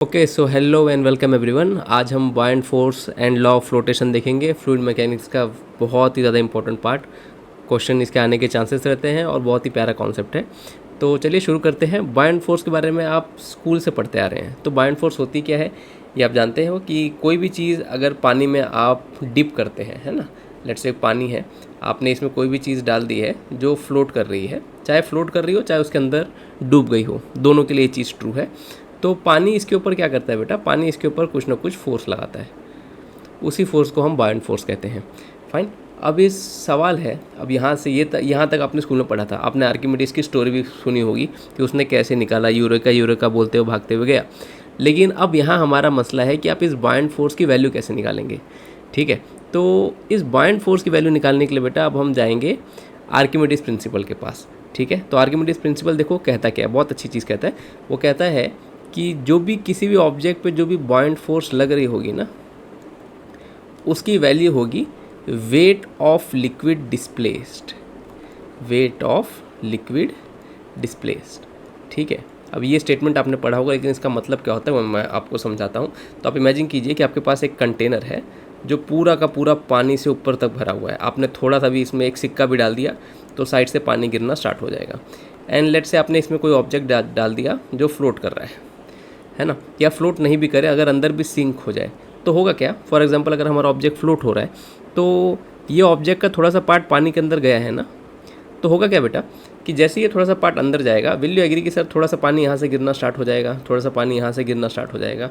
Okay so hello and welcome everyone. आज हम buoyant force and law of flotation देखेंगे। Fluid mechanics का बहुत ही ज़्यादा इंपॉर्टेंट पार्ट, क्वेश्चन इसके आने के चांसेस रहते हैं और बहुत ही प्यारा कॉन्सेप्ट है। तो चलिए शुरू करते हैं। बायंट फोर्स के बारे में आप स्कूल से पढ़ते आ रहे हैं। तो बायंट फोर्स होती क्या है ये आप जानते हो कि कोई भी चीज़ अगर पानी में आप डिप करते हैं, है ना, लेट्स से पानी है, आपने इसमें कोई भी चीज़ डाल दी है जो फ्लोट कर रही है, चाहे फ्लोट कर रही हो चाहे उसके अंदर डूब गई हो, दोनों के लिए ये चीज़ ट्रू है। तो पानी इसके ऊपर क्या करता है बेटा, पानी इसके ऊपर कुछ ना कुछ फोर्स लगाता है, उसी फोर्स को हम बायंट फोर्स कहते हैं। फाइन। अब इस सवाल है, अब यहाँ से यहाँ तक आपने स्कूल में पढ़ा था, आपने आर्किमिडीज की स्टोरी भी सुनी होगी कि उसने कैसे निकाला, यूरेका यूरेका बोलते हुए भागते हुए गया। लेकिन अब यहाँ हमारा मसला है कि आप इस बायंट फोर्स की वैल्यू कैसे निकालेंगे। ठीक है, तो इस बायंट फोर्स की वैल्यू निकालने के लिए बेटा अब हम जाएंगे आर्किमिडीज प्रिंसिपल के पास। ठीक है, तो आर्किमिडीज प्रिंसिपल देखो कहता क्या है, बहुत अच्छी चीज़ कहता है। वो कहता है कि जो भी किसी भी ऑब्जेक्ट पे जो भी बायंट फोर्स लग रही होगी ना, उसकी वैल्यू होगी weight of liquid displaced, weight of liquid displaced. ठीक है, अब ये स्टेटमेंट आपने पढ़ा होगा, लेकिन इसका मतलब क्या होता है वो मैं आपको समझाता हूँ। तो आप इमेजिन कीजिए कि आपके पास एक कंटेनर है जो पूरा का पूरा पानी से ऊपर तक भरा हुआ है। आपने थोड़ा सा भी इसमें एक सिक्का भी डाल दिया तो साइड से पानी गिरना स्टार्ट हो जाएगा। एंड लेट से आपने इसमें कोई ऑब्जेक्ट डाल दिया जो फ्लोट कर रहा है ना, या फ्लोट नहीं भी करे, अगर अंदर भी सिंक हो जाए तो होगा क्या। फॉर एग्जांपल अगर हमारा ऑब्जेक्ट फ्लोट हो रहा है तो ये ऑब्जेक्ट का थोड़ा सा पार्ट पानी के अंदर गया है ना, तो होगा क्या बेटा कि जैसे ये थोड़ा सा पार्ट अंदर जाएगा, विल यू एग्री कि सर थोड़ा सा पानी यहाँ से गिरना स्टार्ट हो जाएगा, थोड़ा सा पानी यहाँ से गिरना स्टार्ट हो जाएगा,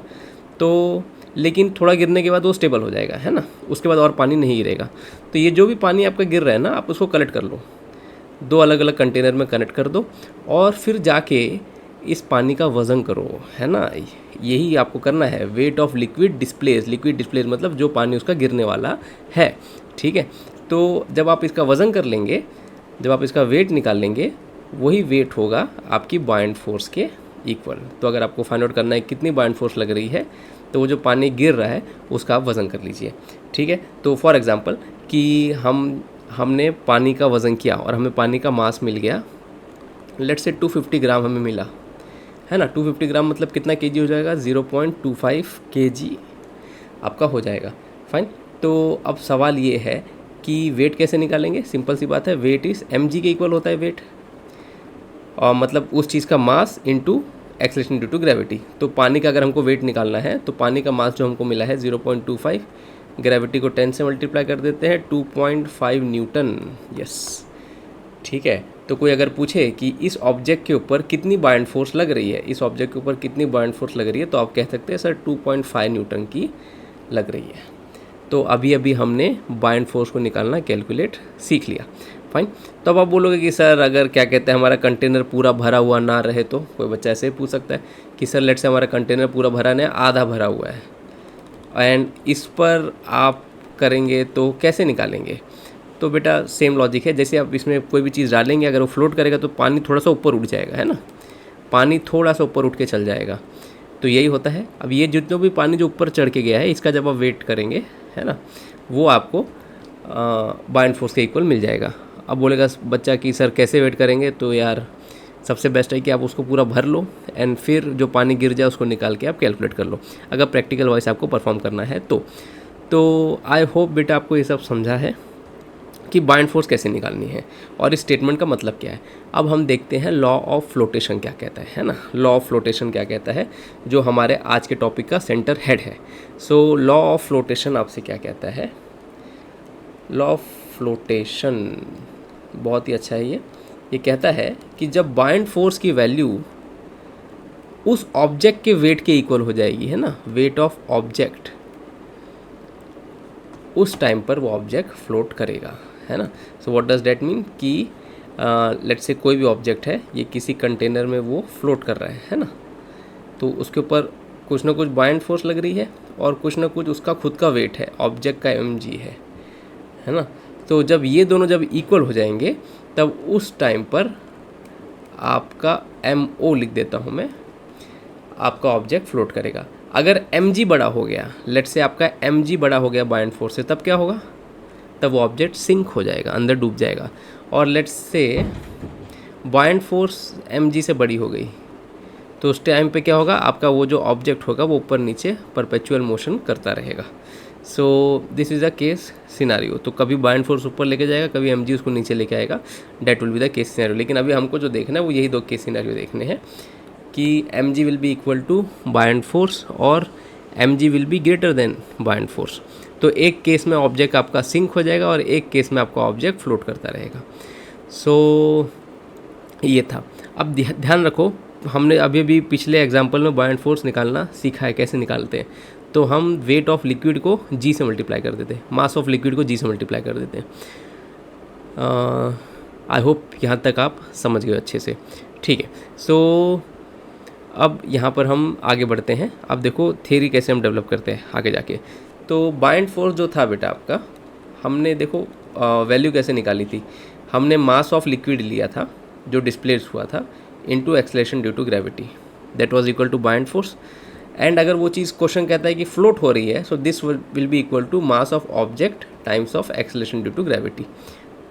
तो लेकिन थोड़ा गिरने के बाद वो स्टेबल हो जाएगा, है ना, उसके बाद और पानी नहीं गिरेगा। तो ये जो भी पानी आपका गिर रहा है ना, आप उसको कलेक्ट कर लो, दो अलग अलग कंटेनर में कनेक्ट कर दो और फिर जाके इस पानी का वज़न करो, है ना। यही आपको करना है, weight of liquid displace. Liquid displace मतलब जो पानी उसका गिरने वाला है। ठीक है, तो जब आप इसका वज़न कर लेंगे, जब आप इसका वेट निकाल लेंगे, वही वेट होगा आपकी बायंट फोर्स के इक्वल। तो अगर आपको फाइंड आउट करना है कितनी बायंट फोर्स लग रही है, तो वो जो पानी गिर रहा है उसका आप वज़न कर लीजिए। ठीक है, तो फॉर एग्ज़ाम्पल कि हमने पानी का वज़न किया और हमें पानी का मास मिल गया, लेट्स से 250 ग्राम हमें मिला, है ना। 250 ग्राम मतलब कितना केजी हो जाएगा, 0.25 केजी आपका हो जाएगा। फाइन। तो अब सवाल ये है कि वेट कैसे निकालेंगे। सिंपल सी बात है, वेट इज़ mg के इक्वल होता है वेट, और मतलब उस चीज़ का mass into acceleration due to gravity. तो पानी का अगर हमको वेट निकालना है तो पानी का मास जो हमको मिला है 0.25, ग्रेविटी को 10 से मल्टीप्लाई कर देते हैं, 2.5 न्यूटन। यस, ठीक है। तो कोई अगर पूछे कि इस ऑब्जेक्ट के ऊपर कितनी बायंट फोर्स लग रही है, इस ऑब्जेक्ट के ऊपर कितनी बायंट फोर्स लग रही है, तो आप कह सकते हैं सर 2.5 न्यूटन की लग रही है। तो अभी अभी हमने बायंट फोर्स को निकालना कैलकुलेट सीख लिया। फाइन। तो अब आप बोलोगे कि सर अगर क्या कहते हैं हमारा कंटेनर पूरा भरा हुआ ना रहे, तो कोई बच्चा ऐसे ही पूछ सकता है कि सर लेट से हमारा कंटेनर पूरा भरा नहीं, आधा भरा हुआ है, एंड इस पर आप करेंगे तो कैसे निकालेंगे। तो बेटा सेम लॉजिक है, जैसे आप इसमें कोई भी चीज़ डालेंगे, अगर वो फ्लोट करेगा तो पानी थोड़ा सा ऊपर उठ जाएगा, है ना, पानी थोड़ा सा ऊपर उठ के चल जाएगा। तो यही होता है। अब ये जितना भी पानी जो ऊपर चढ़ के गया है, इसका जब आप वेट करेंगे, है ना, वो आपको बायंट फोर्स के इक्वल मिल जाएगा। अब बोलेगा बच्चा कि सर कैसे वेट करेंगे, तो यार सबसे बेस्ट है कि आप उसको पूरा भर लो एंड फिर जो पानी गिर जाए उसको निकाल के आप कैलकुलेट कर लो, अगर प्रैक्टिकल वाइज आपको परफॉर्म करना है तो आई होप बेटा आपको ये सब समझा है कि बायंट फोर्स कैसे निकालनी है और इस स्टेटमेंट का मतलब क्या है। अब हम देखते हैं लॉ ऑफ फ्लोटेशन क्या कहता है ना। लॉ ऑफ फ्लोटेशन क्या कहता है, जो हमारे आज के टॉपिक का सेंटर हेड है। सो लॉ ऑफ फ्लोटेशन आपसे क्या कहता है, लॉ ऑफ फ्लोटेशन बहुत ही अच्छा है। ये कहता है कि जब बायंट फोर्स की वैल्यू उस ऑब्जेक्ट के वेट के इक्वल हो जाएगी, है ना, वेट ऑफ ऑब्जेक्ट, उस टाइम पर वो ऑब्जेक्ट फ्लोट करेगा, है ना। So what does that mean कि लेट्स से कोई भी ऑब्जेक्ट है, ये किसी कंटेनर में वो फ्लोट कर रहा है ना, तो उसके ऊपर कुछ ना कुछ बायंट फोर्स लग रही है और कुछ ना कुछ उसका खुद का वेट है, ऑब्जेक्ट का mg है ना। तो जब ये दोनों जब इक्वल हो जाएंगे तब उस टाइम पर आपका mo लिख देता हूँ मैं, आपका ऑब्जेक्ट फ्लोट करेगा। अगर mg बड़ा हो गया, लेट्स से आपका mg बड़ा हो गया बायंट फोर्स से, तब क्या होगा, तब वो ऑब्जेक्ट सिंक हो जाएगा, अंदर डूब जाएगा। और let's say buoyant force mg से बड़ी हो गई, तो उस टाइम पे क्या होगा, आपका वो जो ऑब्जेक्ट होगा वो ऊपर नीचे परपेचुअल मोशन करता रहेगा। So this is a case scenario. तो कभी बाइंड फोर्स ऊपर लेके जाएगा, कभी mg उसको नीचे लेके आएगा, that will be the case scenario. लेकिन अभी हमको जो देखना है वो यही दो केस सिनारियो देखने हैं कि mg will be equal to buoyant force और mg will be greater than buoyant force. तो एक केस में ऑब्जेक्ट आपका सिंक हो जाएगा और एक केस में आपका ऑब्जेक्ट फ्लोट करता रहेगा। सो ये था। अब ध्यान रखो, हमने अभी अभी पिछले एग्जाम्पल में बाइंड फोर्स निकालना सीखा है, कैसे निकालते हैं। तो हम वेट ऑफ लिक्विड को g से मल्टीप्लाई कर देते हैं, मास ऑफ लिक्विड को g से मल्टीप्लाई कर देते हैं। आई होप यहाँ तक आप समझ गए अच्छे से, ठीक है। सो अब यहाँ पर हम आगे बढ़ते हैं। अब देखो थियरी कैसे हम डेवलप करते हैं आगे जाके। तो बाइंड फोर्स जो था बेटा आपका, हमने देखो वैल्यू कैसे निकाली थी। हमने मास ऑफ लिक्विड लिया था जो डिस्प्लेस हुआ था into acceleration due to gravity, that was equal to buoyant force. And अगर वो चीज़ क्वेश्चन कहता है कि फ्लोट हो रही है, so this will be equal to mass of object times of acceleration due to gravity.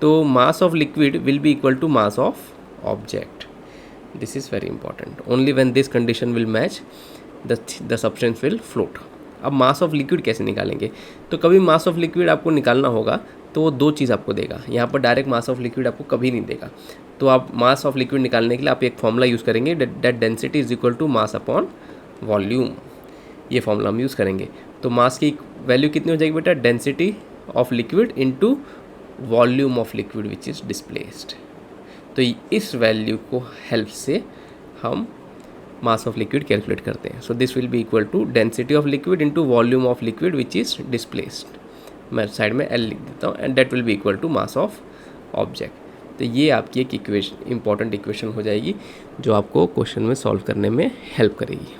तो mass of liquid will be equal to mass of object. This is very important. Only when this condition will match the substance will float. अब mass of liquid कैसे निकालेंगे? तो कभी मास of liquid आपको निकालना होगा तो वो दो चीज़ आपको देगा। यहाँ पर डायरेक्ट मास ऑफ लिक्विड आपको कभी नहीं देगा। तो आप मास ऑफ लिक्विड निकालने के लिए आप एक फॉर्मूला यूज़ करेंगे, that density is equal to mass upon volume. ये फॉर्मूला हम यूज़ करेंगे। तो मास की वैल्यू कितनी हो जाएगी बेटा? Density of liquid into volume of liquid which is displaced. तो इस वैल्यू को हेल्प से हम मास ऑफ लिक्विड कैलकुलेट करते हैं। So this will be equal to density of liquid into volume of liquid which is displaced. मैं side में L लिख देता हूँ, and that will be equal to mass of object. तो ये आपकी एक इक्वेशन, इंपॉर्टेंट इक्वेशन हो जाएगी जो आपको क्वेश्चन में सॉल्व करने में हेल्प करेगी,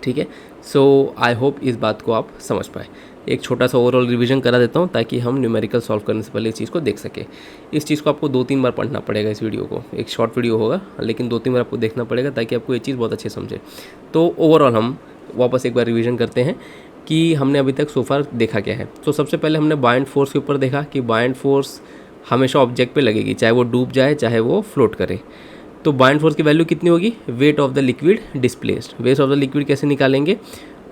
ठीक है। सो आई होप इस बात को आप समझ पाए। एक छोटा सा ओवरऑल रिवीजन करा देता हूँ ताकि हम न्यूमेरिकल सॉल्व करने से पहले इस चीज़ को देख सके। इस चीज़ को आपको 2-3 बार पढ़ना पड़ेगा। इस वीडियो को, एक शॉर्ट वीडियो होगा लेकिन 2-3 बार आपको देखना पड़ेगा ताकि आपको ये चीज़ बहुत अच्छे समझे। तो ओवरऑल हम वापस एक बार रिवीजन करते हैं कि हमने अभी तक सो फार देखा क्या है। तो सबसे पहले हमने बाइंड फोर्स के ऊपर देखा कि बाइंड फोर्स हमेशा ऑब्जेक्ट पे लगेगी, चाहे वो डूब जाए चाहे वो फ्लोट करे। तो बाइंड फोर्स की वैल्यू कितनी होगी? Weight of the liquid displaced. Weight of the liquid कैसे निकालेंगे?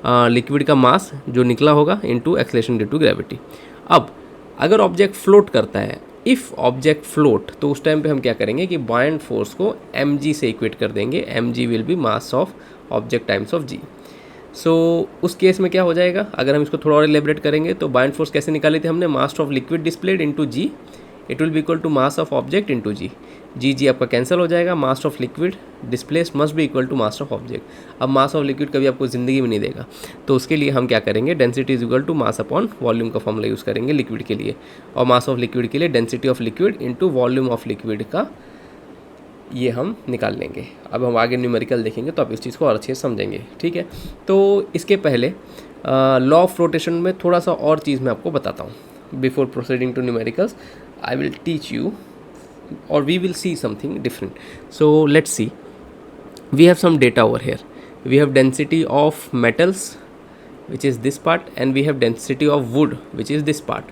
लिक्विड का मास जो निकला होगा into acceleration due to gravity. अब अगर ऑब्जेक्ट फ्लोट करता है, इफ़ ऑब्जेक्ट फ्लोट, तो उस टाइम पे हम क्या करेंगे कि बाइंड फोर्स को mg से इक्वेट कर देंगे। mg will B mass of object times of g। सो उस केस में क्या हो जाएगा? अगर हम इसको थोड़ा और एलेबरेट करेंगे तो बाइंड फोर्स कैसे निकाली थी हमने? मास of liquid displayed into g, it will be equal to mass of object into g। जी आपका कैंसिल हो जाएगा। मास of liquid displaced must be equal to mass of object. अब मास ऑफ लिक्विड कभी आपको ज़िंदगी में नहीं देगा, तो उसके लिए हम क्या करेंगे? Density is equal to mass upon volume का फॉर्मूला यूज़ करेंगे लिक्विड के लिए, और मास ऑफ लिक्विड के लिए density of liquid into volume of liquid का ये हम निकाल लेंगे। अब हम आगे न्यूमेरिकल देखेंगे तो आप इस चीज़ को और अच्छे से समझेंगे, ठीक है। तो इसके पहले लॉ ऑफ फ्लोटेशन में थोड़ा सा और चीज़ मैं आपको बताता हूँ। Before proceeding to numericals I will teach you or we will see something different. So let's see, we have some data over here. We have density of metals which is this part, and we have density of wood which is this part.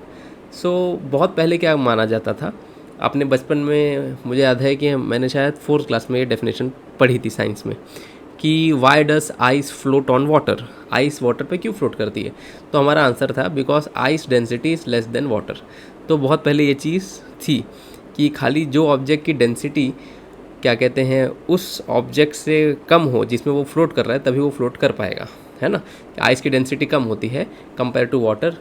So बहुत पहले क्या माना जाता था, आपने बचपन में, मुझे याद है कि मैंने शायद 4th क्लास में ये डेफिनेशन पढ़ी थी साइंस में कि Y does ice float on water. Ice water पे क्यों फ्लोट करती है? तो हमारा आंसर था because ice density is less than water. तो बहुत पहले ये चीज़ थी कि खाली जो ऑब्जेक्ट की डेंसिटी क्या कहते हैं उस ऑब्जेक्ट से कम हो जिसमें वो फ्लोट कर रहा है, तभी वो फ्लोट कर पाएगा, है ना। आइस की डेंसिटी कम होती है कंपेयर टू वाटर,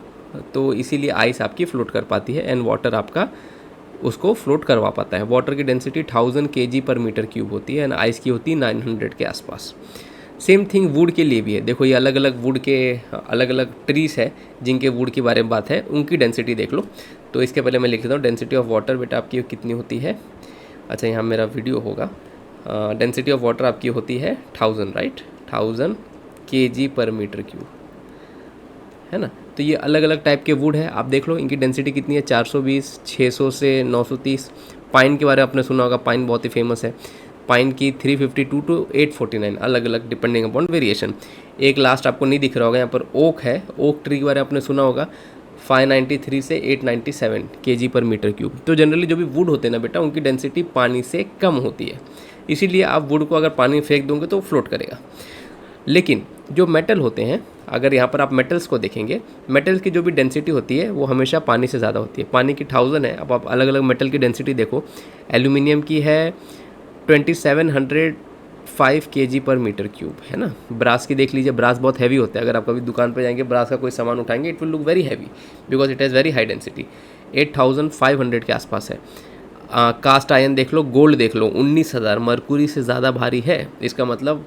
तो इसीलिए आइस आपकी फ्लोट कर पाती है एंड वाटर आपका उसको फ्लोट करवा पाता है। वाटर की density 1000 kg per metre cube होती है एंड आइस की होती है 900 के आसपास। सेम थिंग वुड के लिए भी है। देखो ये अलग अलग वुड के अलग अलग ट्रीज है जिनके वुड के बारे में बात है, उनकी डेंसिटी देख लो। तो इसके पहले मैं लिख देता हूँ डेंसिटी ऑफ वाटर बेटा आपकी कितनी होती है। अच्छा यहाँ मेरा वीडियो होगा। डेंसिटी ऑफ वाटर आपकी होती है 1000, right, 1000 kg per metre cube, है ना। तो ये अलग अलग टाइप के वुड है, आप देख लो इनकी डेंसिटी कितनी है, 420, 600 से 930। पाइन के बारे में आपने सुना होगा, पाइन बहुत ही फेमस है। पाइन की 352 टू 849, अलग अलग डिपेंडिंग अपॉन वेरिएशन। एक लास्ट आपको नहीं दिख रहा होगा यहाँ पर, ओक है। ओक ट्री के बारे में आपने सुना होगा, 593 से 897 kg पर मीटर क्यूब। तो जनरली जो भी वुड होते हैं ना बेटा, उनकी डेंसिटी पानी से कम होती है। इसीलिए आप वुड को अगर पानी में फेंक दोगे तो फ्लोट करेगा। लेकिन जो मेटल होते हैं, अगर यहाँ पर आप मेटल्स को देखेंगे, मेटल्स की जो भी डेंसिटी होती है वो हमेशा पानी से ज़्यादा होती है। पानी की 1000 है, अब आप अलग अलग मेटल की डेंसिटी देखो। एल्यूमिनियम की है 2705 kg पर मीटर क्यूब, है ना। ब्रास की देख लीजिए, ब्रास बहुत हैवी होता है। अगर आप कभी दुकान पर जाएंगे, ब्रास का कोई सामान उठाएंगे, it will look very heavy because it has very high density, 8500 के आसपास है। कास्ट आयरन देख लो, गोल्ड देख लो, 19000, मरकुरी से ज़्यादा भारी है। इसका मतलब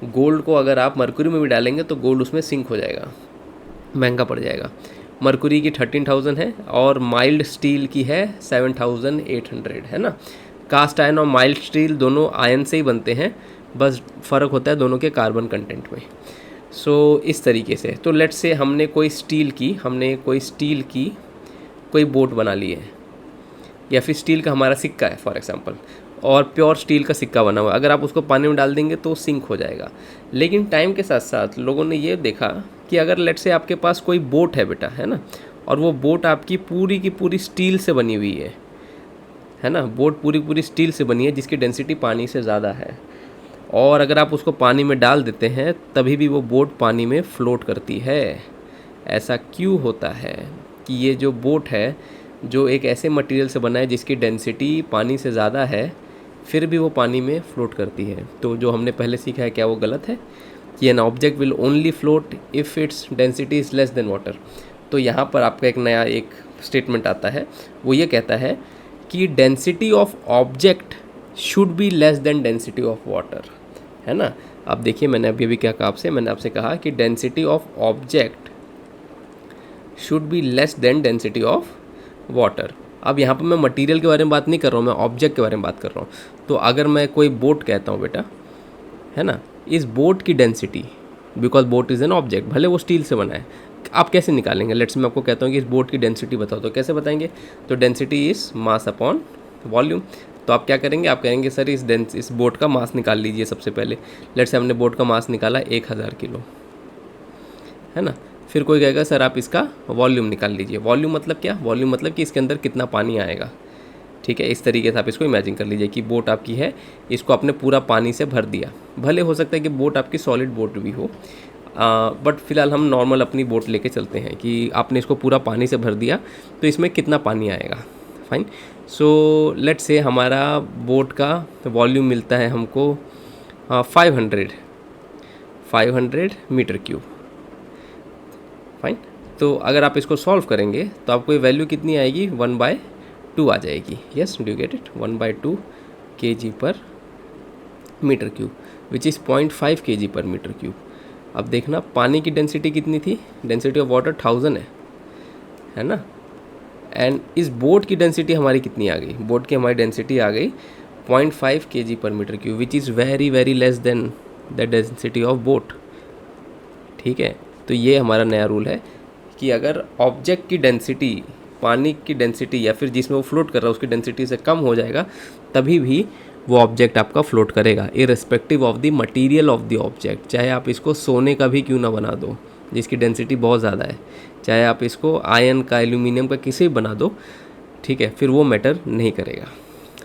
गोल्ड को अगर आप मरकुरी में भी डालेंगे तो गोल्ड उसमें सिंक हो जाएगा, महंगा पड़ जाएगा। मरकुरी की 13000 है और माइल्ड स्टील की है 7800, है ना। कास्ट आयरन और माइल्ड स्टील दोनों आयरन से ही बनते हैं, बस फ़र्क होता है दोनों के कार्बन कंटेंट में। सो इस तरीके से, तो लेट्स से हमने कोई स्टील की कोई बोट बना ली है, या फिर स्टील का हमारा सिक्का है फॉर एग्जांपल, और प्योर स्टील का सिक्का बना हुआ है। अगर आप उसको पानी में डाल देंगे तो सिंक हो जाएगा। लेकिन टाइम के साथ साथ लोगों ने ये देखा कि अगर लेट्स से आपके पास कोई बोट है बेटा, है ना, और वो बोट आपकी पूरी की पूरी स्टील से बनी हुई है ना, बोट पूरी स्टील से बनी है जिसकी डेंसिटी पानी से ज़्यादा है, और अगर आप उसको पानी में डाल देते हैं तभी भी वो बोट पानी में फ्लोट करती है। ऐसा क्यों होता है कि ये जो बोट है, जो एक ऐसे मटेरियल से बना है जिसकी डेंसिटी पानी से ज़्यादा है, फिर भी वो पानी में फ्लोट करती है। तो जो हमने पहले सीखा है, क्या वो गलत है कि an object will only float if its density is less than water. तो यहाँ पर आपका एक नया एक स्टेटमेंट आता है, वो ये कहता है कि density of object should be less than density of water, है ना। अब देखिए, मैंने अभी क्या कहा आपसे, मैंने आपसे कहा कि density of object should be less than density of water. अब यहाँ पर मैं मटेरियल के बारे में बात नहीं कर रहा हूँ, मैं ऑब्जेक्ट के बारे में बात कर रहा हूँ। तो अगर मैं कोई बोट कहता हूँ बेटा, है ना, इस बोट की density, because boat is an object, भले वो स्टील से बना है, आप कैसे निकालेंगे? लेट्स मैं आपको कहता हूँ कि इस बोट की डेंसिटी बताओ, तो कैसे बताएंगे? तो density is mass upon volume. तो आप क्या करेंगे? आप कहेंगे सर इस बोट का मास निकाल लीजिए सबसे पहले। लेट्स से हमने बोट का मास निकाला 1000 किलो, है ना। फिर कोई कहेगा सर आप इसका वॉल्यूम निकाल लीजिए। वॉल्यूम मतलब क्या? वॉल्यूम मतलब कि इसके अंदर कितना पानी आएगा, ठीक है। इस तरीके से आप इसको इमेजिन कर लीजिए कि बोट आपकी है, इसको आपने पूरा पानी से भर दिया। भले हो सकता है कि बोट आपकी सॉलिड बोट भी हो, बट फिलहाल हम नॉर्मल अपनी बोट लेके चलते हैं कि आपने इसको पूरा पानी से भर दिया, तो इसमें कितना पानी आएगा। फाइन। सो लेट्स से हमारा बोट का वॉल्यूम मिलता है हमको 500 मीटर क्यूब। फाइन। तो अगर आप इसको सॉल्व करेंगे तो आपको ये वैल्यू कितनी आएगी? 1/2 आ जाएगी। Yes, do get it? 1/2 kg per metre cube which is 0.5 kg per metre cube. अब देखना पानी की डेंसिटी कितनी थी? डेंसिटी ऑफ वाटर 1000 है ना। एंड इस बोट की डेंसिटी हमारी कितनी आ गई? बोट की हमारी डेंसिटी आ गई 0.5 kg per metre cube which is very very less than the density of boat, ठीक है। तो ये हमारा नया रूल है कि अगर ऑब्जेक्ट की डेंसिटी पानी की डेंसिटी या फिर जिसमें वो फ्लोट कर रहा है उसकी डेंसिटी से कम हो जाएगा, तभी भी वो ऑब्जेक्ट आपका फ्लोट करेगा, irrespective of the material of the object. चाहे आप इसको सोने का भी क्यों ना बना दो जिसकी डेंसिटी बहुत ज़्यादा है, चाहे आप इसको आयरन का, एल्यूमिनियम का, किसी भी बना दो, ठीक है, फिर वो मैटर नहीं करेगा।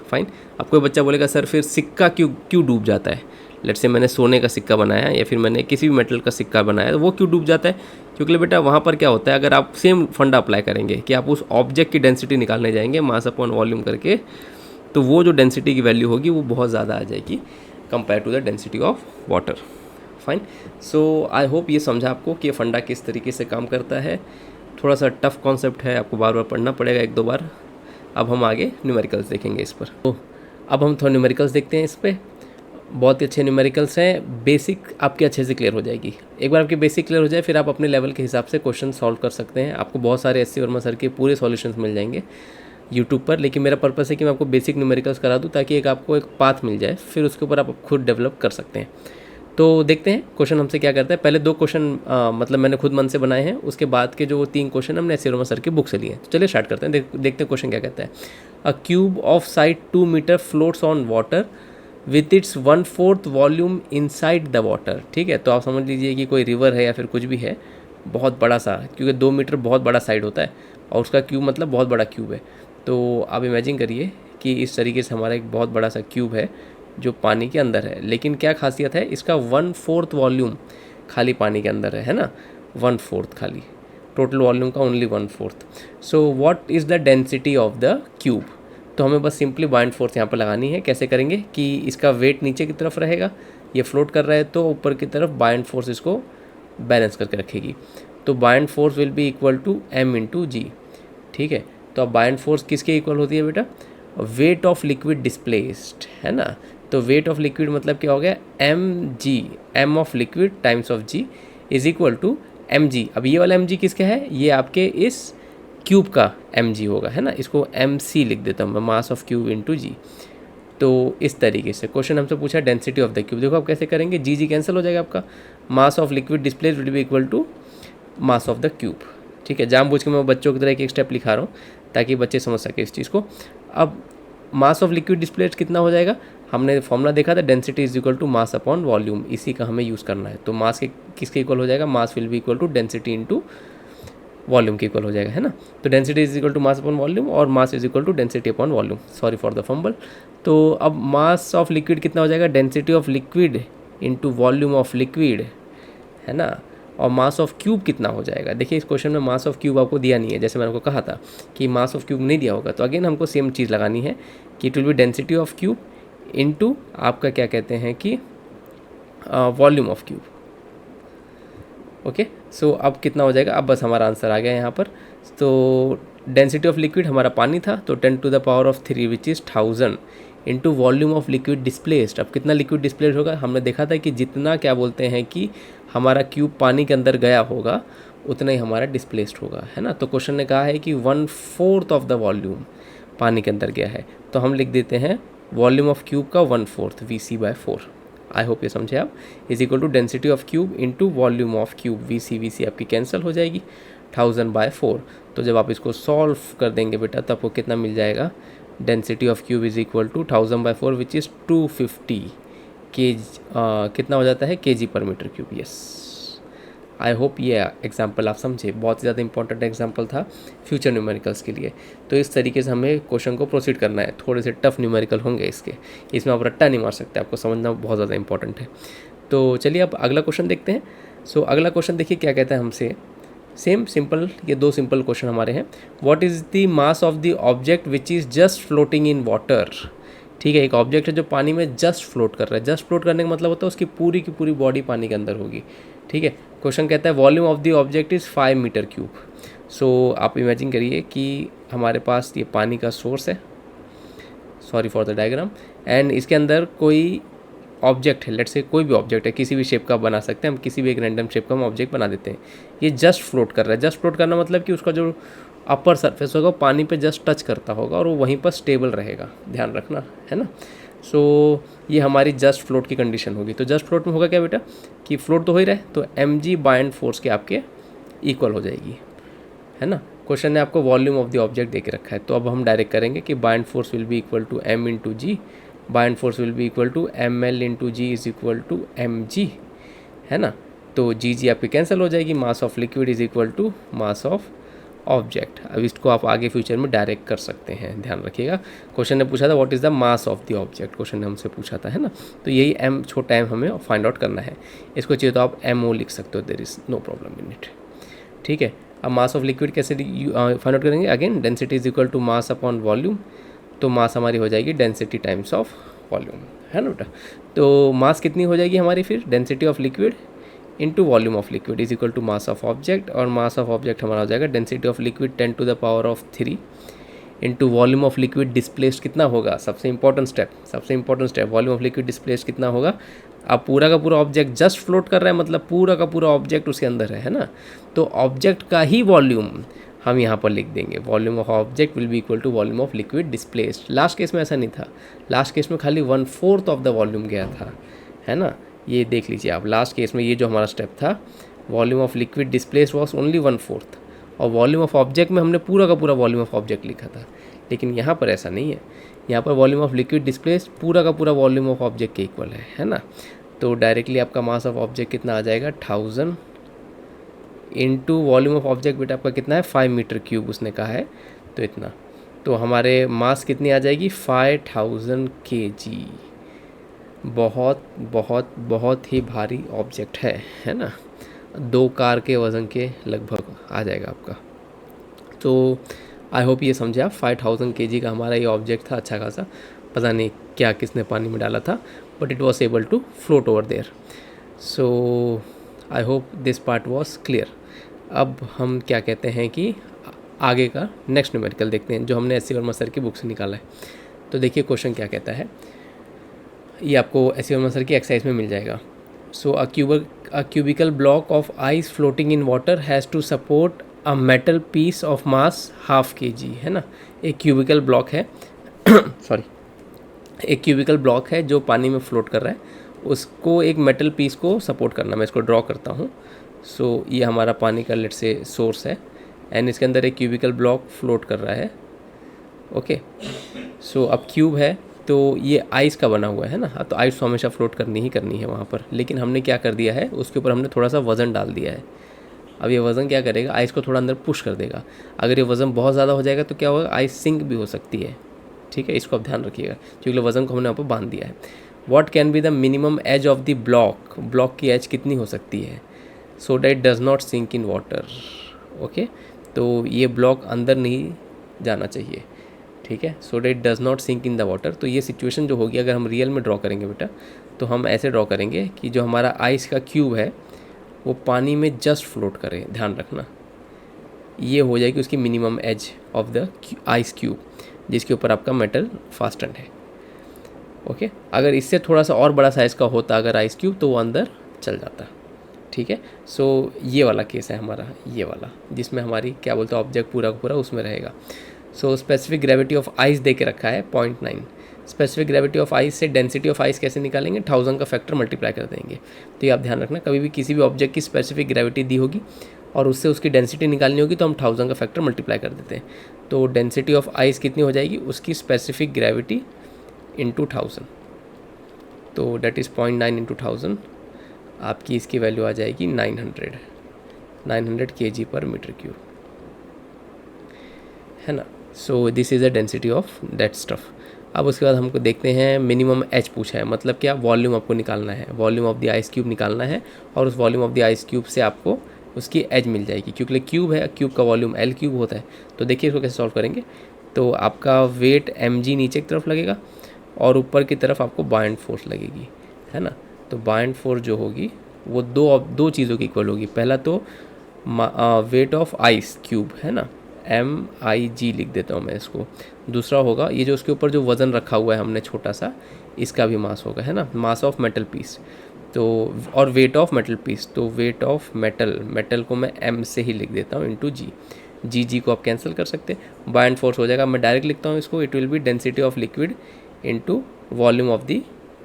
फाइन। अब कोई बच्चा बोलेगा सर फिर सिक्का क्यों डूब जाता है? लेट्स से मैंने सोने का सिक्का बनाया या फिर मैंने किसी भी मेटल का सिक्का बनाया, तो वो क्यों डूब जाता है? क्योंकि बेटा वहाँ पर क्या होता है, अगर आप सेम फंडा अप्लाई करेंगे कि आप उस ऑब्जेक्ट की डेंसिटी निकालने जाएंगे मास अपॉन वॉल्यूम करके, तो वो जो डेंसिटी की वैल्यू होगी वो बहुत ज़्यादा आ जाएगी compare to the density of water. Fine. So I hope ये समझा आपको कि ये फंडा किस तरीके से काम करता है। थोड़ा सा टफ कॉन्सेप्ट है, आपको बार बार पढ़ना पड़ेगा 1-2 बार। अब हम आगे न्यूमेरिकल्स देखेंगे इस पर। तो अब हम थोड़ा न्यूमेरिकल्स देखते हैं इस पर। बहुत ही अच्छे न्यूमेरिकल्स हैं, बेसिक आपकी अच्छे से क्लियर हो जाएगी। एक बार आपकी बेसिक क्लियर हो जाए फिर आप अपने लेवल के हिसाब से क्वेश्चन सॉल्व कर सकते हैं। आपको बहुत सारे एस सी वर्मा सर के पूरे सॉल्यूशंस मिल जाएंगे यूट्यूब पर, लेकिन मेरा पर्पस है कि मैं आपको बेसिक न्यूमेरिकल्स करा दूं ताकि आपको एक पाथ मिल जाए, फिर उसके ऊपर आप खुद डेवलप कर सकते हैं। तो देखते हैं क्वेश्चन हमसे क्या करता है। पहले 2 क्वेश्चन मतलब मैंने खुद मन से बनाए हैं, उसके बाद के जो 3 क्वेश्चन हमने एस सी वर्मा सर की बुक से लिए हैं। तो चलिए स्टार्ट करते हैं, देखते हैं क्वेश्चन क्या कहता है। A cube of side 2 metre floats on water with its 1/4 volume inside the water. ठीक है, तो आप समझ लीजिए कि कोई रिवर है या फिर कुछ भी है बहुत बड़ा सा, क्योंकि 2 मीटर बहुत बड़ा साइड होता है और उसका क्यूब मतलब बहुत बड़ा क्यूब है। तो आप इमेजिन करिए कि इस तरीके से हमारा एक बहुत बड़ा सा क्यूब है जो पानी के अंदर है। लेकिन क्या खासियत है, इसका 1/4 वॉल्यूम खाली पानी के अंदर है ना, 1/4 खाली, टोटल वॉल्यूम का only 1/4। So what is the density of the cube? तो हमें बस सिंपली बाइंड फोर्स यहाँ पर लगानी है। कैसे करेंगे कि इसका वेट नीचे की तरफ रहेगा, ये फ्लोट कर रहा है तो ऊपर की तरफ बाइंड फोर्स इसको बैलेंस करके रखेगी। तो buoyant force will be equal to m into g. ठीक है, तो अब बाइंड फोर्स किसके इक्वल होती है बेटा? वेट ऑफ लिक्विड डिस्प्लेस्ड, है ना। तो वेट ऑफ लिक्विड मतलब क्या हो गया, m of liquid times of g is equal to mg। अब ये वाला mg किसका है, ये आपके इस क्यूब का mg होगा, है ना। इसको mc लिख देता हूँ मैं, मास ऑफ क्यूब इंटू जी। तो इस तरीके से क्वेश्चन हमसे पूछा डेंसिटी ऑफ द क्यूब। देखो आप कैसे करेंगे, जी कैंसिल हो जाएगा आपका, mass of liquid displaced will be equal to mass of the cube. ठीक है, जानबूझ के मैं बच्चों की तरह एक स्टेप लिखा रहा हूँ ताकि बच्चे समझ सके इस चीज़ को। अब मास ऑफ लिक्विड डिस्प्लेस्ड कितना हो जाएगा, हमने फॉर्मूला देखा था, density is equal to mass upon volume, इसी का हमें यूज़ करना है। तो मास के किसके इक्वल हो जाएगा, mass will be equal to density into volume के इक्वल हो जाएगा, है ना। तो density is equal to mass upon volume और mass is equal to density upon volume, sorry for the fumble. तो अब मास ऑफ लिक्विड कितना हो जाएगा, density of liquid into volume of liquid, है ना। और मास ऑफ क्यूब कितना हो जाएगा, देखिए इस क्वेश्चन में मास ऑफ क्यूब आपको दिया नहीं है, जैसे मैंने आपको कहा था कि मास ऑफ क्यूब नहीं दिया होगा। तो अगेन हमको सेम चीज़ लगानी है कि it will B density of cube into आपका क्या कहते हैं कि वॉल्यूम ऑफ क्यूब। ओके, सो अब कितना हो जाएगा, अब बस हमारा आंसर आ गया यहाँ पर। तो डेंसिटी ऑफ लिक्विड हमारा पानी था, तो 10⁻³ which is 1000 into volume of liquid displaced. अब कितना लिक्विड डिस्प्लेस्ड होगा, हमने देखा था कि जितना क्या बोलते हैं कि हमारा क्यूब पानी के अंदर गया होगा उतना ही हमारा डिस्प्लेस्ड होगा, है ना। तो क्वेश्चन ने कहा है कि 1/4 ऑफ द वॉल्यूम पानी के अंदर गया है, तो हम लिख देते हैं वॉल्यूम ऑफ क्यूब का 1/4 Vc/4। आई होप ये समझे आप, is equal to density of cube into volume of cube, Vc आपकी कैंसिल हो जाएगी, 1000/4। तो जब आप इसको सॉल्व कर देंगे बेटा तब आपको कितना मिल जाएगा, density of cube is equal to 1000/4 which is 250 कितना हो जाता है, kg/m³। यस, आई होप ये एग्जाम्पल आप समझे, बहुत ही ज़्यादा इंपॉर्टेंट एग्जाम्पल था फ्यूचर न्यूमेरिकल्स के लिए। तो इस तरीके से हमें क्वेश्चन को प्रोसीड करना है, थोड़े से टफ न्यूमेरिकल होंगे इसके, इसमें आप रट्टा नहीं मार सकते, आपको समझना बहुत ज़्यादा इंपॉर्टेंट है। तो चलिए अब अगला क्वेश्चन देखते हैं। सो अगला क्वेश्चन देखिए क्या कहता है हमसे, सेम सिंपल, ये दो सिंपल क्वेश्चन हमारे हैं। What is the mass of the object which is just floating in water. ठीक है, एक ऑब्जेक्ट है जो पानी में जस्ट फ्लोट कर रहा है, जस्ट फ्लोट करने का मतलब होता है उसकी पूरी की पूरी बॉडी पानी के अंदर होगी। ठीक है, क्वेश्चन कहता है volume of the object is 5 m³। सो आप इमेजिन करिए कि हमारे पास ये पानी का सोर्स है, sorry for the diagram, and इसके अंदर कोई ऑब्जेक्ट है, लेट्स से कोई भी ऑब्जेक्ट है, किसी भी शेप का बना सकते हैं हम, किसी भी एक रैंडम शेप का हम ऑब्जेक्ट बना देते हैं। ये जस्ट फ्लोट कर रहा है, जस्ट फ्लोट करना मतलब कि उसका जो अपर सरफेस होगा पानी पे जस्ट टच करता होगा और वो वहीं पर स्टेबल रहेगा, ध्यान रखना, है ना। सो ये हमारी जस्ट फ्लोट की कंडीशन होगी। तो जस्ट फ्लोट में होगा क्या बेटा कि फ्लोट तो हो ही रहा है, तो mg बाइंड फोर्स के आपके इक्वल हो जाएगी, है ना। क्वेश्चन ने आपको वॉल्यूम ऑफ द ऑब्जेक्ट दे के रखा है, तो अब हम डायरेक्ट करेंगे कि buoyant force will be equal to m into g, buoyant force will be equal to ml into g is equal to mg, है ना। तो जी आपकी कैंसिल हो जाएगी, mass of liquid is equal to mass of object. अब इसको आप आगे फ्यूचर में डायरेक्ट कर सकते हैं, ध्यान रखिएगा। क्वेश्चन ने पूछा था what is the mass of the object, question ने हमसे पूछा था, है ना। तो यही m छोटा m हमें फाइंड आउट करना है, इसको चाहिए तो आप mo लिख सकते हो, there is no problem in it. ठीक है, अब मास ऑफ लिक्विड कैसे फाइंड आउट करेंगे, again density is equal to mass upon volume. तो मास हमारी हो जाएगी डेंसिटी टाइम्स ऑफ वॉल्यूम, है ना बेटा। तो मास कितनी हो जाएगी हमारी फिर, density of liquid into volume of liquid is equal to mass of object, और मास ऑफ ऑब्जेक्ट हमारा हो जाएगा density of liquid 10⁻³ into volume of liquid displaced कितना होगा, सबसे important step, volume of liquid displaced कितना होगा। अब पूरा का पूरा ऑब्जेक्ट जस्ट फ्लोट कर रहा है, मतलब पूरा का पूरा ऑब्जेक्ट उसके अंदर है ना। तो ऑब्जेक्ट का ही वॉल्यूम हम यहाँ पर लिख देंगे, volume of object will be equal to volume of liquid displaced. Last case में ऐसा नहीं था, लास्ट केस में खाली 1/4 ऑफ द वॉल्यूम गया था, है ना। ये देख लीजिए आप, लास्ट केस में ये जो हमारा स्टेप था, volume of liquid displaced was only 1/4, और वॉल्यूम ऑफ ऑब्जेक्ट में हमने पूरा का पूरा वॉल्यूम ऑफ ऑब्जेक्ट लिखा था। लेकिन यहाँ पर ऐसा नहीं है, यहाँ पर वॉल्यूम ऑफ लिक्विड डिस्प्लेस्ड पूरा का पूरा वॉल्यूम ऑफ ऑब्जेक्ट के इक्वल है ना। तो डायरेक्टली आपका मास ऑफ ऑब्जेक्ट कितना आ जाएगा, 1000 इंटू वॉल्यूम ऑफ ऑब्जेक्ट बेटा आपका कितना है, 5 m³ उसने कहा है, तो इतना। तो हमारे मास कितनी आ जाएगी, 5000 kg, बहुत बहुत बहुत ही भारी ऑब्जेक्ट है ना, 2 कार के वज़न के लगभग आ जाएगा आपका। तो आई होप ये समझे आप। 5000 kg का हमारा ये ऑब्जेक्ट था, अच्छा खासा, पता नहीं क्या किसने पानी में डाला था, but it was able to float over there. So I hope this part was clear. अब हम क्या कहते हैं कि आगे का नेक्स्ट न्यूमेरिकल देखते हैं जो हमने एस सी वर्मा सर की बुक से निकाला है। तो देखिए क्वेश्चन क्या कहता है, ये आपको एस सी वर्मा सर की एक्सरसाइज में मिल जाएगा। So a cubical block of ice floating in water has to support a metal piece of mass ½ kg, है ना। एक क्यूबिकल ब्लॉक है सॉरी, एक क्यूबिकल ब्लॉक है जो पानी में फ्लोट कर रहा है, उसको एक मेटल पीस को सपोर्ट करना। मैं इसको ड्रॉ करता हूँ। सो ये हमारा पानी का लेट से सोर्स है एंड इसके अंदर एक क्यूबिकल ब्लॉक फ्लोट कर रहा है। ओके, सो अब क्यूब है तो ये आइस का बना हुआ है ना, तो आइस तो हमेशा फ्लोट करनी ही करनी है वहाँ पर, लेकिन हमने क्या कर दिया है, उसके ऊपर हमने थोड़ा सा वज़न डाल दिया है। अब ये वज़न क्या करेगा, आइस को थोड़ा अंदर पुश कर देगा। अगर ये वज़न बहुत ज़्यादा हो जाएगा तो क्या होगा, आइस सिंक भी हो सकती है। ठीक है, इसको आप ध्यान रखिएगा क्योंकि वज़न को हमने यहाँ पर बांध दिया है। What can be the minimum edge of the block, block की एज कितनी हो सकती है, so that does not sink in water. Okay, तो ये ब्लॉक अंदर नहीं जाना चाहिए, ठीक है, so that does not sink in the water. तो ये सिचुएशन जो होगी, अगर हम रियल में ड्रॉ करेंगे बेटा, तो हम ऐसे ड्रॉ करेंगे कि जो हमारा आइस का क्यूब है वो पानी में जस्ट फ्लोट करे, ध्यान रखना। ये हो जाएगी उसकी minimum edge of the ice cube जिसके ऊपर आपका मेटल फास्टन है। ओके, अगर इससे थोड़ा सा और बड़ा साइज़ का होता अगर आइस क्यूब, तो वो अंदर चल जाता। ठीक है, सो ये वाला केस है हमारा, ये वाला जिसमें हमारी क्या बोलते हैं ऑब्जेक्ट पूरा का पूरा उसमें रहेगा। So specific gravity of ice दे के रखा है 0.9। स्पेसिफिक ग्रेविटी ऑफ आइस से डेंसिटी ऑफ आइस कैसे निकालेंगे, 1000 का फैक्टर मल्टीप्लाई कर देंगे। तो ये आप ध्यान रखना, कभी भी किसी भी ऑब्जेक्ट की स्पेसिफिक ग्रेविटी दी होगी और उससे उसकी डेंसिटी निकालनी होगी तो हम 1000 का फैक्टर मल्टीप्लाई कर देते हैं। तो डेंसिटी ऑफ आइस कितनी हो जाएगी, उसकी स्पेसिफिक ग्रेविटी इंटू 1000, तो डेट इज़ 0.9 इंटू 1000, आपकी इसकी वैल्यू आ जाएगी 900 kg पर मीटर क्यूब, है ना। So this is the density of that stuff. अब उसके बाद हमको देखते हैं मिनिमम एच पूछा है, मतलब क्या, वॉल्यूम आपको निकालना है, volume of the ice cube निकालना है और उस volume of the ice cube से आपको उसकी एज मिल जाएगी, क्योंकि क्यूब है, क्यूब का वॉल्यूम L क्यूब होता है। तो देखिए इसको कैसे सॉल्व करेंगे। तो आपका वेट mg नीचे की तरफ लगेगा और ऊपर की तरफ आपको बाइंड फोर्स लगेगी, है ना। तो बाइंड फोर्स जो होगी वो दो चीज़ों की इक्वल होगी। पहला तो वेट ऑफ आइस क्यूब, है ना, MIG लिख देता हूँ मैं इसको। दूसरा होगा ये जो उसके ऊपर जो वज़न रखा हुआ है हमने छोटा सा, इसका भी मास होगा, है ना, मास ऑफ मेटल पीस। तो और वेट ऑफ मेटल पीस, तो वेट ऑफ मेटल को मैं M से ही लिख देता हूँ इंटू जी को आप कैंसिल कर सकते हैं। बाइंड फोर्स हो जाएगा, मैं डायरेक्ट लिखता हूँ इसको, it will B density of liquid into volume of the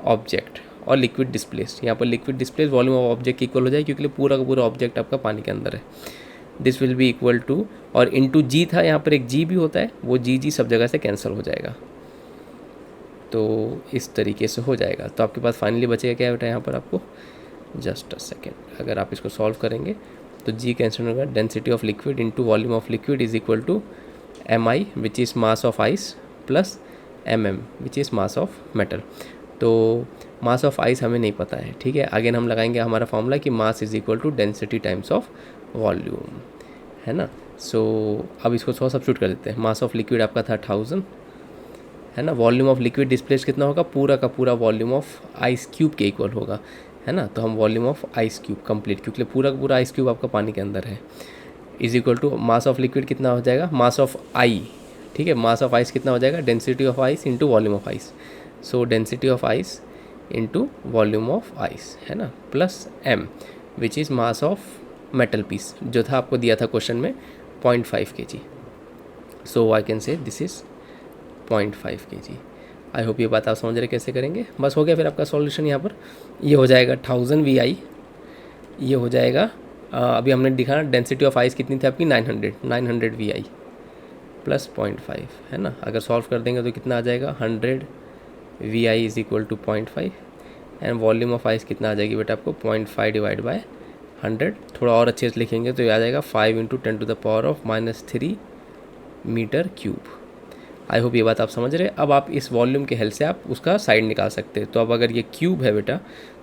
object और लिक्विड डिस्प्लेस। यहाँ पर liquid displace volume of object equal हो जाए क्योंकि पूरा का पूरा ऑब्जेक्ट आपका पानी के अंदर है। This will be equal to, और इंटू जी था, यहाँ पर एक जी भी होता है, वो जी सब जगह से कैंसिल हो जाएगा। तो इस तरीके से हो जाएगा। तो आपके पास फाइनली बचेगा क्या बेटा, यहाँ पर आपको जस्ट अ सेकेंड, अगर आप इसको सॉल्व करेंगे तो जी कैंसिल होगा, density of liquid into volume of liquid is equal to MI which is mass of ice plus MM which is mass of metal. तो मास ऑफ आइस हमें नहीं पता है, ठीक है। अगेन हम लगाएंगे हमारा फॉर्मूला कि mass is equal to density times of volume, है ना। सो अब इसको थोड़ा सब्स्टिट्यूट कर देते हैं। मास ऑफ लिक्विड आपका था 1000, है ना। वॉल्यूम ऑफ लिक्विड डिस्प्लेस कितना होगा, पूरा का पूरा वॉल्यूम ऑफ आइस क्यूब के इक्वल होगा, है ना। तो हम volume of ice cube complete, क्योंकि पूरा का पूरा आइस क्यूब आपका पानी के अंदर है, is equal to mass of liquid कितना हो जाएगा, मास ऑफ आई, ठीक है। मास ऑफ आइस कितना हो जाएगा, density of ice into volume of ice. So density of ice into volume of ice, है ना, plus M which is mass of metal piece, जो था आपको दिया था क्वेश्चन में 0.5 kg। So I can say this is 0.5 kg। I hope ये बात आप समझ रहे कैसे करेंगे। बस हो गया फिर आपका सॉल्यूशन। यहाँ पर ये हो जाएगा 1000 VI, ये हो जाएगा अभी हमने दिखा डेंसिटी ऑफ आइस कितनी थी आपकी 900 VI प्लस 0.5, है ना। अगर सॉल्व कर देंगे तो कितना आ जाएगा, 100 VI is equal to 0.5 and volume of ice कितना आ जाएगी बेटा आपको 0.5 डिवाइड बाय 100। थोड़ा और अच्छे से लिखेंगे तो ये आ जाएगा 5 × 10⁻³ मीटर क्यूब। आई होप ये बात आप समझ रहे हैं। अब आप इस वॉल्यूम के हेल्प से आप उसका साइड निकाल सकते हैं। तो अब अगर ये क्यूब है बेटा,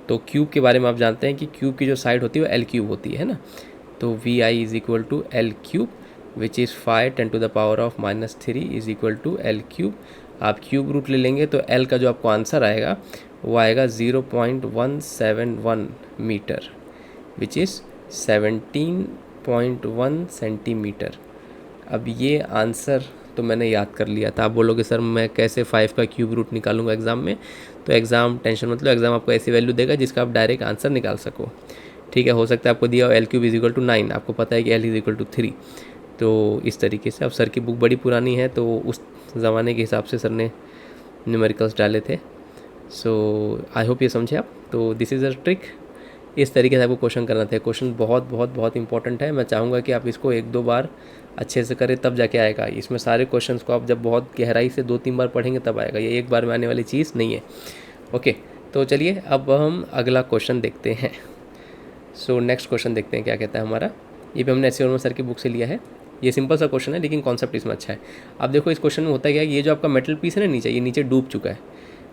तो क्यूब के बारे में आप जानते हैं कि क्यूब की जो साइड होती है वो एल क्यूब होती है ना। तो V I is equal to L cube which is 5 10 to the power of -3 is equal to L cube. आप क्यूब रूट ले लेंगे तो एल का जो आपको आंसर आएगा वो आएगा 0.171 मीटर विच इज़ 17.1 सेंटीमीटर। अब ये आंसर तो मैंने याद कर लिया था। आप बोलोगे सर मैं कैसे 5 का क्यूब रूट निकालूंगा एग्ज़ाम में? तो एग्ज़ाम टेंशन मतलब एग्ज़ाम आपको ऐसी वैल्यू देगा जिसका आप डायरेक्ट आंसर निकाल सको। ठीक है, हो सकता है आपको दिया हो L cube is equal to 9, आपको पता है कि एल इज इक्वल टू 3। तो इस तरीके से, अब सर की बुक बड़ी पुरानी है तो उस ज़माने के हिसाब से सर ने न्यूमेरिकल्स डाले थे। सो आई होप ये समझे आप। तो दिस इज़ अ ट्रिक, इस तरीके से आपको क्वेश्चन करना था। क्वेश्चन बहुत बहुत बहुत इंपॉर्टेंट है। मैं चाहूँगा कि आप इसको 1-2 बार अच्छे से करें तब जाके आएगा। इसमें सारे क्वेश्चंस को आप जब बहुत गहराई से 2-3 बार पढ़ेंगे तब आएगा, ये एक बार में आने वाली चीज़ नहीं है। ओके, तो चलिए अब हम अगला क्वेश्चन देखते हैं। सो नेक्स्ट क्वेश्चन देखते हैं क्या कहता है हमारा। ये भी हमने एस वर्मा सर की बुक से लिया है। ये सिंपल सा क्वेश्चन है लेकिन कॉन्सेप्ट इसमें अच्छा है। अब देखो इस क्वेश्चन में होता क्या है, ये जो आपका मेटल पीस है ना नीचे, ये नीचे डूब चुका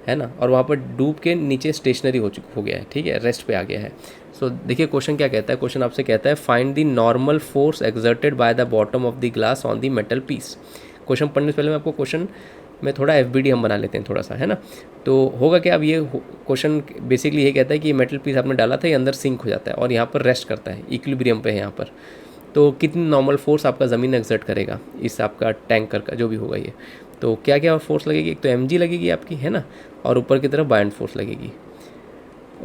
है ना, और वहाँ पर डूब के नीचे स्टेशनरी हो गया है, ठीक है, रेस्ट पे आ गया है। सो देखिए क्वेश्चन क्या कहता है। क्वेश्चन आपसे कहता है find the normal force exerted by the bottom of the glass on the metal piece. Question पढ़ने से पहले मैं आपको क्वेश्चन में थोड़ा FBD हम बना लेते हैं थोड़ा सा, है ना। तो होगा क्या, अब ये क्वेश्चन बेसिकली ये कहता है कि ये मेटल पीस आपने डाला था, ये अंदर सिंक हो जाता है और यहाँ पर रेस्ट करता है, इक्विलिब्रियम पे है यहाँ पर। तो कितनी नॉर्मल फोर्स आपका ज़मीन एक्सर्ट करेगा इस आपका टैंकर का जो भी होगा ये। तो क्या क्या फोर्स लगेगी, एक तो mg लगेगी आपकी, है ना, और ऊपर की तरफ बायंड फोर्स लगेगी।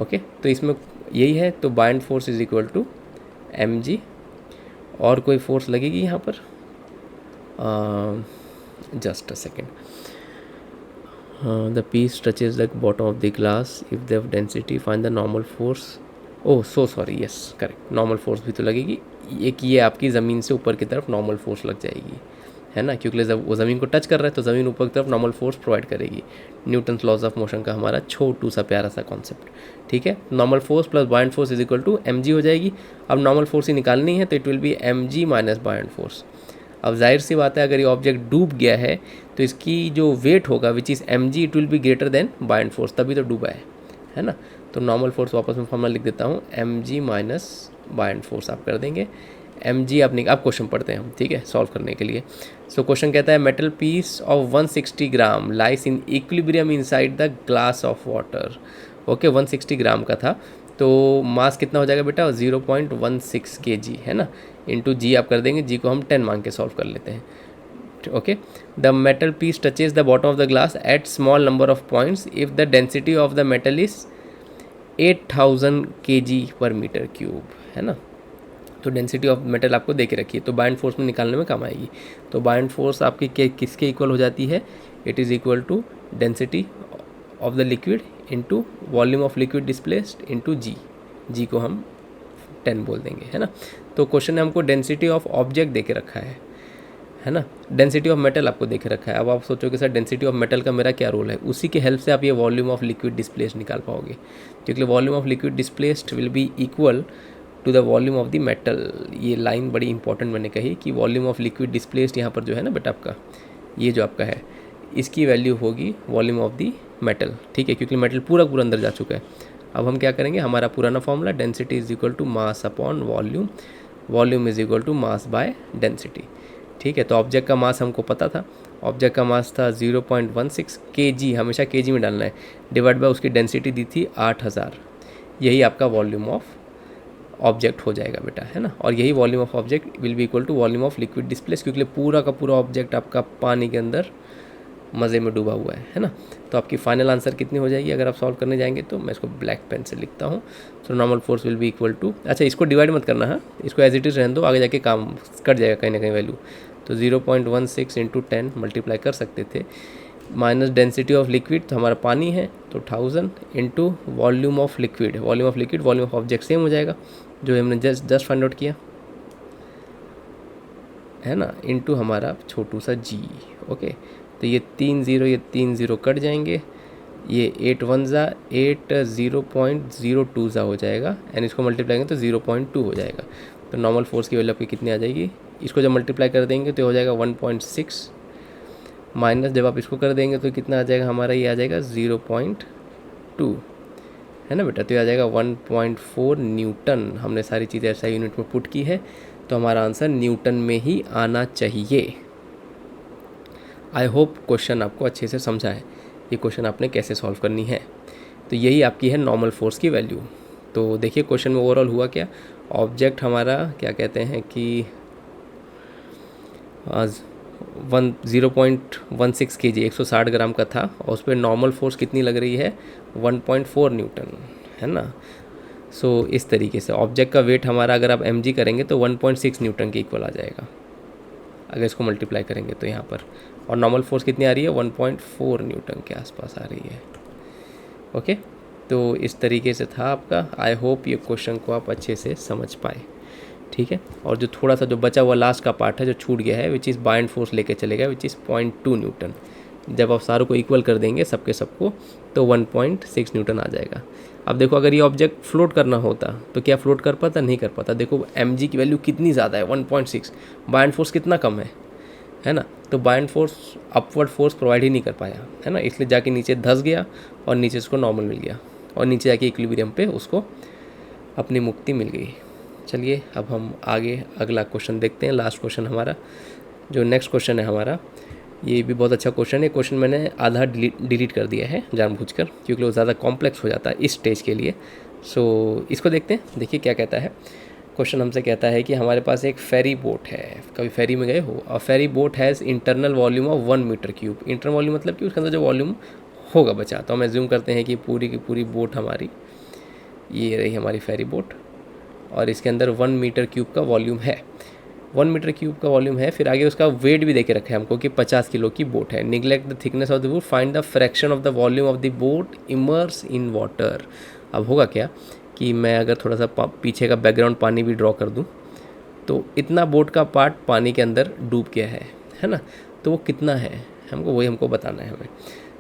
ओके, तो इसमें यही है, तो buoyant force is equal to mg, और कोई फोर्स लगेगी यहाँ पर, just a second. The piece touches the bottom of the glass if the density find the normal force. Oh so sorry, yes correct, normal force भी तो लगेगी। एक ये आपकी ज़मीन से ऊपर की तरफ नॉर्मल फोर्स लग जाएगी, है ना, क्योंकि जब वो ज़मीन को टच कर रहा है तो ज़मीन ऊपर की तरफ नॉर्मल फोर्स प्रोवाइड करेगी। न्यूटन्स लॉज ऑफ मोशन का हमारा छोटू सा प्यारा सा कॉन्सेप्ट, ठीक है। Normal force plus buoyant force is equal to mg हो जाएगी। अब नॉर्मल फोर्स ही निकालनी है तो it will B mg minus buoyant force. अब जाहिर सी बात है अगर ये ऑब्जेक्ट डूब गया है तो इसकी जो वेट होगा which is mg, it will be greater then buoyant force, तभी तो डूबा है ना। तो नॉर्मल फोर्स वापस में फॉर्मूला लिख देता हूँ, mg माइनस बायंड फोर्स आप कर देंगे। mg आप क्वेश्चन पढ़ते हैं हम, ठीक है, सॉल्व करने के लिए। सो क्वेश्चन कहता है metal piece of 160 gram lies in equilibrium inside the glass of water. Okay, 160 gram का था, तो मास कितना हो जाएगा बेटा, 0.16 kg, है ना, इंटू जी आप कर देंगे। जी को हम 10 मांग के सॉल्व कर लेते हैं। Okay, the metal piece touches the bottom of the glass at small number of points if the density of the metal is 8000 kg per metre cube, है ना। तो डेंसिटी ऑफ मेटल आपको दे के रखी है, तो बायंड फोर्स में निकालने में काम आएगी। तो बायंड फोर्स आपकी किसके इक्वल हो जाती है, it is equal to density of the liquid into volume of liquid displaced into g को हम 10 बोल देंगे, है ना। तो क्वेश्चन ने हमको डेंसिटी ऑफ ऑब्जेक्ट दे के रखा है ना, डेंसिटी ऑफ मेटल आपको देखे रखा है। अब आप सोचोगे सर डेंसिटी ऑफ मेटल का मेरा क्या रोल है, उसी के हेल्प से आप ये वॉल्यूम ऑफ लिक्विड डिस्प्लेस्ड निकाल पाओगे, क्योंकि volume of liquid displaced will be equal to the volume of the metal. ये लाइन बड़ी इंपॉर्टेंट मैंने कही कि वॉल्यूम ऑफ लिक्विड डिस्प्लेस्ड यहाँ पर जो है ना बेटा आपका, ये जो आपका है, इसकी वैल्यू होगी वॉल्यूम ऑफ द मेटल, ठीक है, क्योंकि मेटल पूरा अंदर जा चुका है। अब हम क्या करेंगे, हमारा पुराना formula density is equal to mass upon volume, volume is equal to mass by density, ठीक है। तो ऑब्जेक्ट का मास हमको पता था, ऑब्जेक्ट का मास था 0.16 kg, हमेशा kg में डालना है, डिवाइड बाय उसकी डेंसिटी दी थी 8000, यही आपका वॉल्यूम ऑफ ऑब्जेक्ट हो जाएगा बेटा, है ना। और यही volume of object will be equal to volume of liquid displace, क्योंकि पूरा का पूरा ऑब्जेक्ट आपका पानी के अंदर मज़े में डूबा हुआ है ना। तो आपकी फाइनल आंसर कितनी हो जाएगी अगर आप सॉल्व करने जाएंगे तो, मैं इसको ब्लैक पेन से लिखता हूँ। तो normal force will be equal to, अच्छा इसको डिवाइड मत करना है, इसको एज इट इज़ रहने दो, आगे जाके काम कट जाएगा कहीं ना कहीं वैल्यू। तो 0.16 इंटू 10 मल्टीप्लाई कर सकते थे, माइनस डेंसिटी ऑफ लिक्विड, तो हमारा पानी है तो 1000 into volume of liquid, volume of liquid volume of object same हो जाएगा जो हमने जस्ट फाइंड आउट किया, है ना, इंटू हमारा छोटू सा जी। ओके, तो ये 3 0 कट जाएंगे, ये 8 1 ज़ा 8 0.02 ज़ा हो जाएगा, एंड इसको मल्टीप्लाई करेंगे तो 0.2 हो जाएगा। तो नॉर्मल फोर्स की वैल्यू आपकी कितनी आ जाएगी, इसको जब मल्टीप्लाई कर देंगे तो हो जाएगा 1.6 माइनस जब आप इसको कर देंगे तो कितना आ जाएगा हमारा, ये आ जाएगा 0.2, है ना बेटा। तो ये आ जाएगा 1.4 न्यूटन। हमने सारी चीज़ें ऐसा यूनिट में पुट की है, तो हमारा आंसर न्यूटन में ही आना चाहिए। आई होप क्वेश्चन आपको अच्छे से समझा है, ये क्वेश्चन आपने कैसे सॉल्व करनी है। तो यही आपकी है नॉर्मल फोर्स की वैल्यू। तो देखिए क्वेश्चन में ओवरऑल हुआ क्या, ऑब्जेक्ट हमारा क्या कहते हैं कि 0.16 kg 160 ग्राम का था, और उस पर नॉर्मल फोर्स कितनी लग रही है, 1.4 न्यूटन, है ना। सो इस तरीके से ऑब्जेक्ट का वेट हमारा अगर आप mg करेंगे तो 1.6 न्यूटन के इक्वल आ जाएगा अगर इसको मल्टीप्लाई करेंगे तो यहाँ पर। और नॉर्मल फोर्स कितनी आ रही है, 1.4 न्यूटन के आसपास आ रही है। ओके, तो इस तरीके से था आपका। आई होप ये क्वेश्चन को आप अच्छे से समझ पाए, ठीक है। और जो थोड़ा सा जो बचा हुआ लास्ट का पार्ट है जो छूट गया है, विच इज़ बाइंड फोर्स लेके चलेगा, विच इज़ 0.2 न्यूटन। जब आप सारों को इक्वल कर देंगे सबके सबको तो 1.6 न्यूटन आ जाएगा। अब देखो अगर ये ऑब्जेक्ट फ्लोट करना होता तो क्या फ्लोट कर पाता, नहीं कर पाता। देखो mg की वैल्यू कितनी ज़्यादा है, 1.6, बाइंड फोर्स कितना कम है ना। तो buoyant force upward force provide ही नहीं कर पाया, है ना, इसलिए जाके नीचे धंस गया और नीचे उसको नॉर्मल मिल गया, और नीचे जाके इक्विलिब्रियम पे उसको अपनी मुक्ति मिल गई। चलिए अब हम आगे अगला क्वेश्चन देखते हैं। लास्ट क्वेश्चन हमारा, जो नेक्स्ट क्वेश्चन है हमारा, ये भी बहुत अच्छा क्वेश्चन है। क्वेश्चन मैंने आधा डिलीट कर दिया है जानबूझकर, क्योंकि वो ज़्यादा कॉम्प्लेक्स हो जाता है इस स्टेज के लिए। सो इसको देखते हैं। देखिए क्या कहता है क्वेश्चन, हमसे कहता है कि हमारे पास एक फेरी बोट है, कभी फेरी में गए हो, और ferry boat has internal volume of 1 metre cube. Internal volume मतलब कि उसके अंदर जो वॉल्यूम होगा बचा, तो हम एज्यूम करते हैं कि पूरी की पूरी बोट हमारी, ये रही हमारी फेरी बोट, और इसके अंदर 1 मीटर क्यूब का वॉल्यूम है, 1 मीटर क्यूब का वॉल्यूम है। फिर आगे उसका वेट भी देके रखा है हमको कि 50 किलो की बोट है। Neglect the thickness of the boat, find the fraction of the volume of the boat immerse in water. अब होगा क्या कि मैं अगर थोड़ा सा पीछे का बैकग्राउंड पानी भी ड्रॉ कर दूं, तो इतना बोट का पार्ट पानी के अंदर डूब गया है ना। तो वो कितना है हमको बताना है हमें।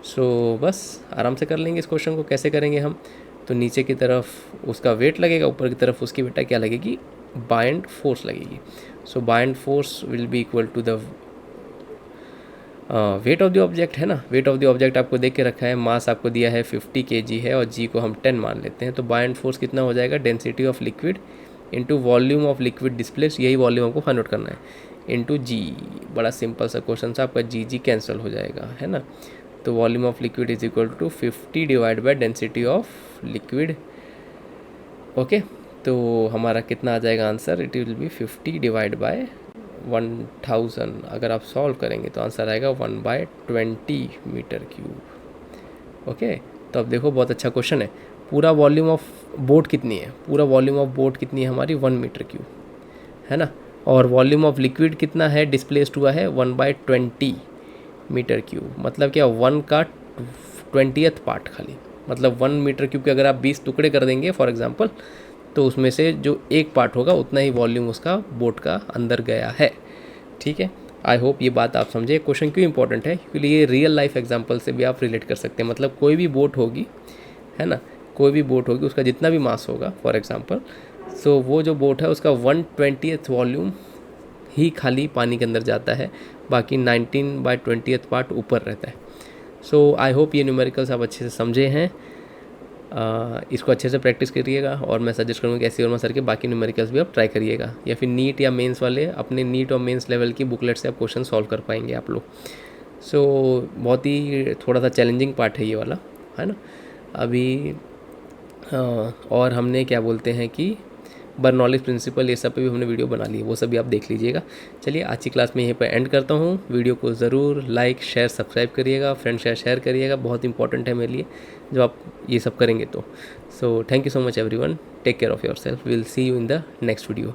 सो बस आराम से कर लेंगे इस क्वेश्चन को। कैसे करेंगे हम, तो नीचे की तरफ उसका वेट लगेगा, ऊपर की तरफ उसकी बेटा क्या लगेगी, बाइंड फोर्स लगेगी। So buoyant force will be equal to the weight of the object, है ना। वेट ऑफ द ऑब्जेक्ट आपको देख के रखा है, मास आपको दिया है 50 kg है, और जी को हम 10 मान लेते हैं। तो बाइंड फोर्स कितना हो जाएगा, density of liquid into volume of liquid displace, यही वॉल्यूम हमको फाइंड आउट करना है, इंटू जी। बड़ा सिंपल सा क्वेश्चन था आपका, जी कैंसिल हो जाएगा, है ना। तो volume of liquid is equal to 50 divide by density of liquid. Okay, तो हमारा कितना आ जाएगा answer, it will be 50 divide by 1000। अगर आप सॉल्व करेंगे तो आंसर आएगा 1/20 मीटर क्यूब। ओके, तो अब देखो बहुत अच्छा क्वेश्चन है। पूरा वॉल्यूम ऑफ बोट कितनी है, पूरा वॉल्यूम ऑफ बोट कितनी है हमारी, 1 मीटर क्यूब, है ना। और वॉल्यूम ऑफ लिक्विड कितना है, डिस्प्लेस्ड हुआ है 1/20 मीटर क्यूब। मतलब क्या, 1 का 20th पार्ट खाली, मतलब 1 मीटर क्यूब के अगर आप 20 टुकड़े कर देंगे फॉर एग्जांपल, तो उसमें से जो एक पार्ट होगा उतना ही वॉल्यूम उसका बोट का अंदर गया है, ठीक है। आई होप ये बात आप समझे। क्वेश्चन क्यों इंपॉर्टेंट है, क्योंकि ये रियल लाइफ एग्जांपल से भी आप रिलेट कर सकते हैं। मतलब कोई भी बोट होगी, है ना, कोई भी बोट होगी, उसका जितना भी मास होगा फॉर एग्जांपल, सो वो जो बोट है उसका 1/20 वॉल्यूम ही खाली पानी के अंदर जाता है, बाकी 19/20 पार्ट ऊपर रहता है। सो आई होप ये न्यूमेरिकल्स आप अच्छे से समझे हैं। इसको अच्छे से प्रैक्टिस करिएगा, और मैं सजेस्ट करूँगा कि ऐसे वर्मा सर के बाकी न्यूमेरिकल्स भी आप ट्राई करिएगा, या फिर नीट या मेंस वाले अपने नीट और मेंस लेवल की बुकलेट से आप क्वेश्चन सॉल्व कर पाएंगे आप लोग। सो बहुत ही थोड़ा सा चैलेंजिंग पार्ट है ये वाला, है ना। अभी और हमने क्या बोलते हैं कि बर्नौलीज प्रिंसिपल, ये सब पे भी हमने वीडियो बना ली है, वो सब भी आप देख लीजिएगा। चलिए आज की क्लास में यहीं पर एंड करता हूँ। वीडियो को ज़रूर लाइक शेयर सब्सक्राइब करिएगा, फ्रेंड शेयर करिएगा, बहुत इंपॉर्टेंट है मेरे लिए जब आप ये सब करेंगे तो। So thank you so much everyone, take care of yourself, will see you in the next video.